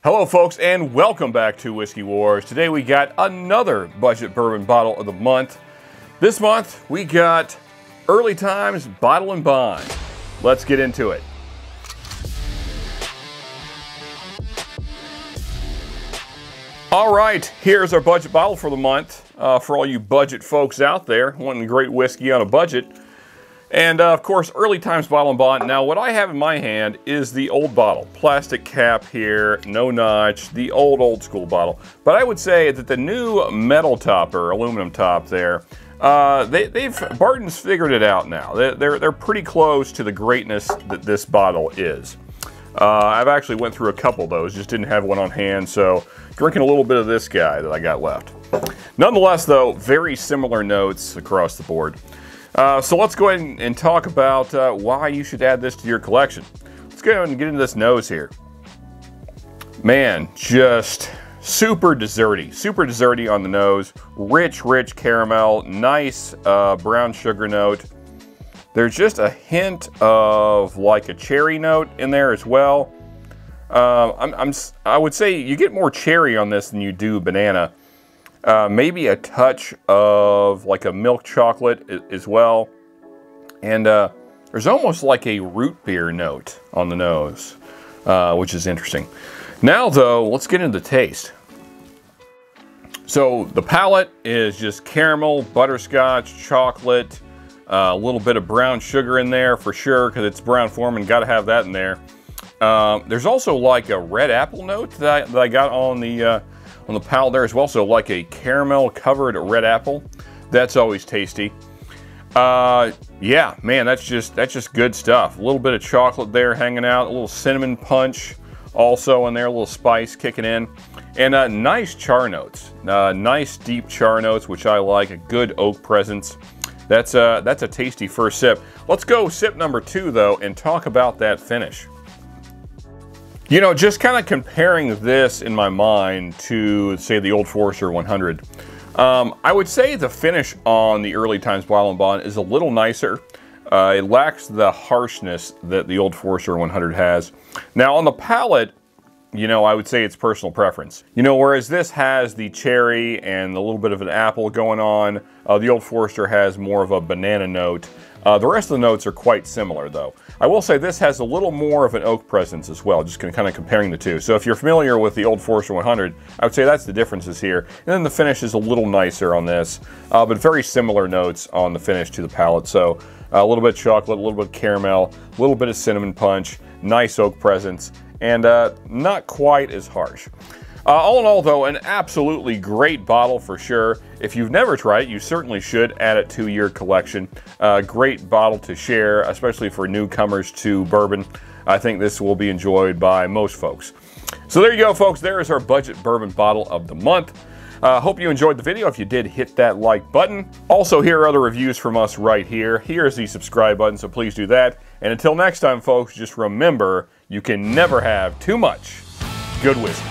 Hello folks, and welcome back to Whiskey Wars. Today we got another budget bourbon bottle of the month. This month we got Early Times Bottle and Bond. Let's get into it. All right, here's our budget bottle for the month. For all you budget folks out there wanting great whiskey on a budget. And of course, Early Times Bottle and Bond. Now, what I have in my hand is the old bottle. Plastic cap here, no notch, the old school bottle. But I would say that the new metal top or aluminum top there, Barton's figured it out now. They're pretty close to the greatness that this bottle is. I've actually went through a couple of those, just didn't have one on hand, so drinking a little bit of this guy that I got left. Nonetheless, though, very similar notes across the board. So let's go ahead and talk about why you should add this to your collection. Let's go ahead and get into this nose here. Man, just super desserty on the nose. Rich caramel, nice brown sugar note. There's just a hint of like a cherry note in there as well. I would say you get more cherry on this than you do banana. Maybe a touch of like a milk chocolate as well. And there's almost like a root beer note on the nose, which is interesting. Now though, let's get into the taste. So the palate is just caramel, butterscotch, chocolate, a little bit of brown sugar in there for sure, because it's brown forman, got to have that in there. There's also like a red apple note that I got on the palate there as well, so like a caramel covered red apple. That's always tasty. Yeah, man, that's just good stuff. A little bit of chocolate there hanging out, a little cinnamon punch also in there, a little spice kicking in, and nice char notes, nice deep char notes, which I like. A good oak presence. That's a tasty first sip. Let's go sip number 2 though and talk about that finish. You know, just kind of comparing this in my mind to, say, the Old Forester 100, I would say the finish on the Early Times Bottle and Bond is a little nicer. It lacks the harshness that the Old Forester 100 has. Now, on the palate, you know, I would say it's personal preference. You know, whereas this has the cherry and a little bit of an apple going on, the Old Forester has more of a banana note. The rest of the notes are quite similar, though. I will say this has a little more of an oak presence as well, just kind of comparing the two. So if you're familiar with the Old Forester 100, I would say that's the differences here. And then the finish is a little nicer on this, but very similar notes on the finish to the palate. So a little bit of chocolate, a little bit of caramel, a little bit of cinnamon punch, nice oak presence, and not quite as harsh. All in all, though, an absolutely great bottle for sure. If you've never tried it, you certainly should add it to your collection. Great bottle to share, especially for newcomers to bourbon. I think this will be enjoyed by most folks. So there you go, folks. There is our budget bourbon bottle of the month. Hope you enjoyed the video. If you did, hit that like button. Also, here are other reviews from us right here. Here's the subscribe button, so please do that. And until next time, folks, just remember, you can never have too much good whiskey.